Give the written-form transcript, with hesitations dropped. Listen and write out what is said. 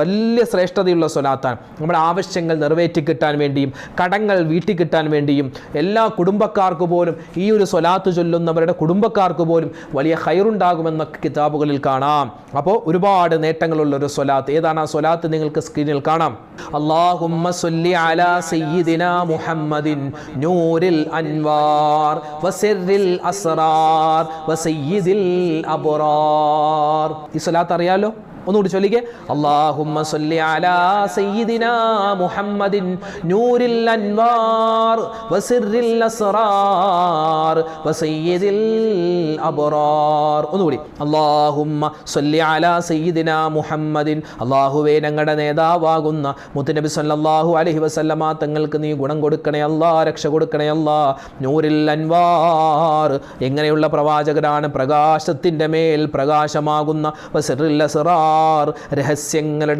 വലിയ ശ്രേഷ്ഠതയുള്ള സ്വലാത്താണ്. നമ്മുടെ ആവശ്യങ്ങൾ നിറവേറ്റി കിട്ടാൻ വേണ്ടിയും കടങ്ങൾ വീട്ടി കിട്ടാൻ വേണ്ടിയും എല്ലാ കുടുംബക്കാർക്ക് പോലും ഈ ഒരു സ്വലാത്ത് ചൊല്ലുന്നവരുടെ കുടുംബക്കാർക്ക് പോലും വലിയ ഖൈറുണ്ടാകുമെന്നൊക്കെ കിതാബുകളിൽ കാണാം. അപ്പോൾ ഒരുപാട് നേട്ടങ്ങളുള്ള ഒരു സ്വലാത്ത്. ഏതാണ് ആ സ്വലാത്ത്? നിങ്ങൾക്ക് സ്ക്രീനിൽ കാണാം. അല്ലാഹുമ്മ സ്വല്ലി അലാ സയ്യിദിനാ മുഹമ്മദിൻ നൂറിൽ അൻവാർ വസിറിൽ അസ്റാർ വസയ്യിദിൽ അബ്റാർ. ഈ സ്വലാത്ത് അറിയാലോ? ഒന്നുകൂടി ചൊല്ലിക്കേ. അല്ലാഹുമ്മ സ്വല്ലി അലാ സയ്യിദിനാ മുഹമ്മദിൻ നൂറിൽ അൻവാർ വസിറിൽ അസ്റാർ വസയ്യിദിൽ അബ്റാർ. ഒന്നുകൂടി. അല്ലാഹുമ്മ സ്വല്ലി അലാ സയ്യിദിനാ മുഹമ്മദിൻ. അല്ലാഹുവേ, ഞങ്ങളുടെ നേതാവാകുന്ന മുത്തുനബി സല്ലല്ലാഹു അലൈഹി വസല്ലമ തങ്ങൾക്ക് നീ ഗുണം കൊടുക്കണേ അല്ലാ, രക്ഷ കൊടുക്കണേ അല്ലാ. നൂറിൽ അൻവാർ, എങ്ങനെയുള്ള പ്രവാചകരാണ്? പ്രകാശത്തിൻ്റെ മേൽ പ്രകാശമാകുന്ന. വസിറിൽ അസ്റാർ, രഹസ്യങ്ങളുടെ